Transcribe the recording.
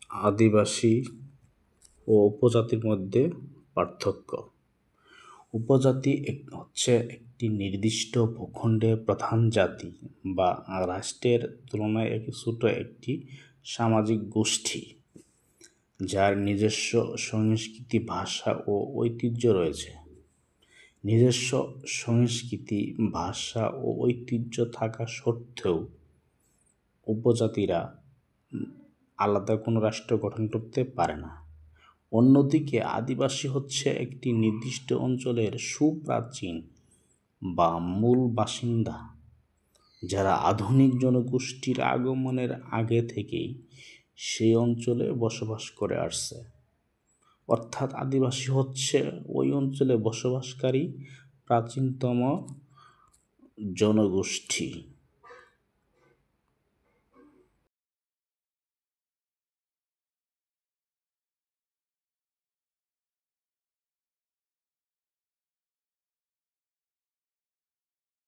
আদিবাসী ও উপজাতির মধ্যে পার্থক্য। উপজাতি হচ্ছে একটি নির্দিষ্ট ভূখণ্ডের প্রধান জাতি বা রাষ্ট্রের তুলনায় ছোট একটি সামাজিক গোষ্ঠী, যার নিজস্ব সংস্কৃতি, ভাষা ও ঐতিহ্য রয়েছে। নিজস্ব সংস্কৃতি, ভাষা ও ঐতিহ্য থাকা সত্ত্বেও উপজাতিরা আলাদা কোনো রাষ্ট্র গঠন করতে পারে না। অন্যদিকে আদিবাসী হচ্ছে একটি নির্দিষ্ট অঞ্চলের সুপ্রাচীন বা মূল বাসিন্দা, যারা আধুনিক জনগোষ্ঠীর আগমনের আগে থেকেই সেই অঞ্চলে বসবাস করে আসছে। অর্থাৎ আদিবাসী হচ্ছে ওই অঞ্চলে বসবাসকারী প্রাচীনতম জনগোষ্ঠী।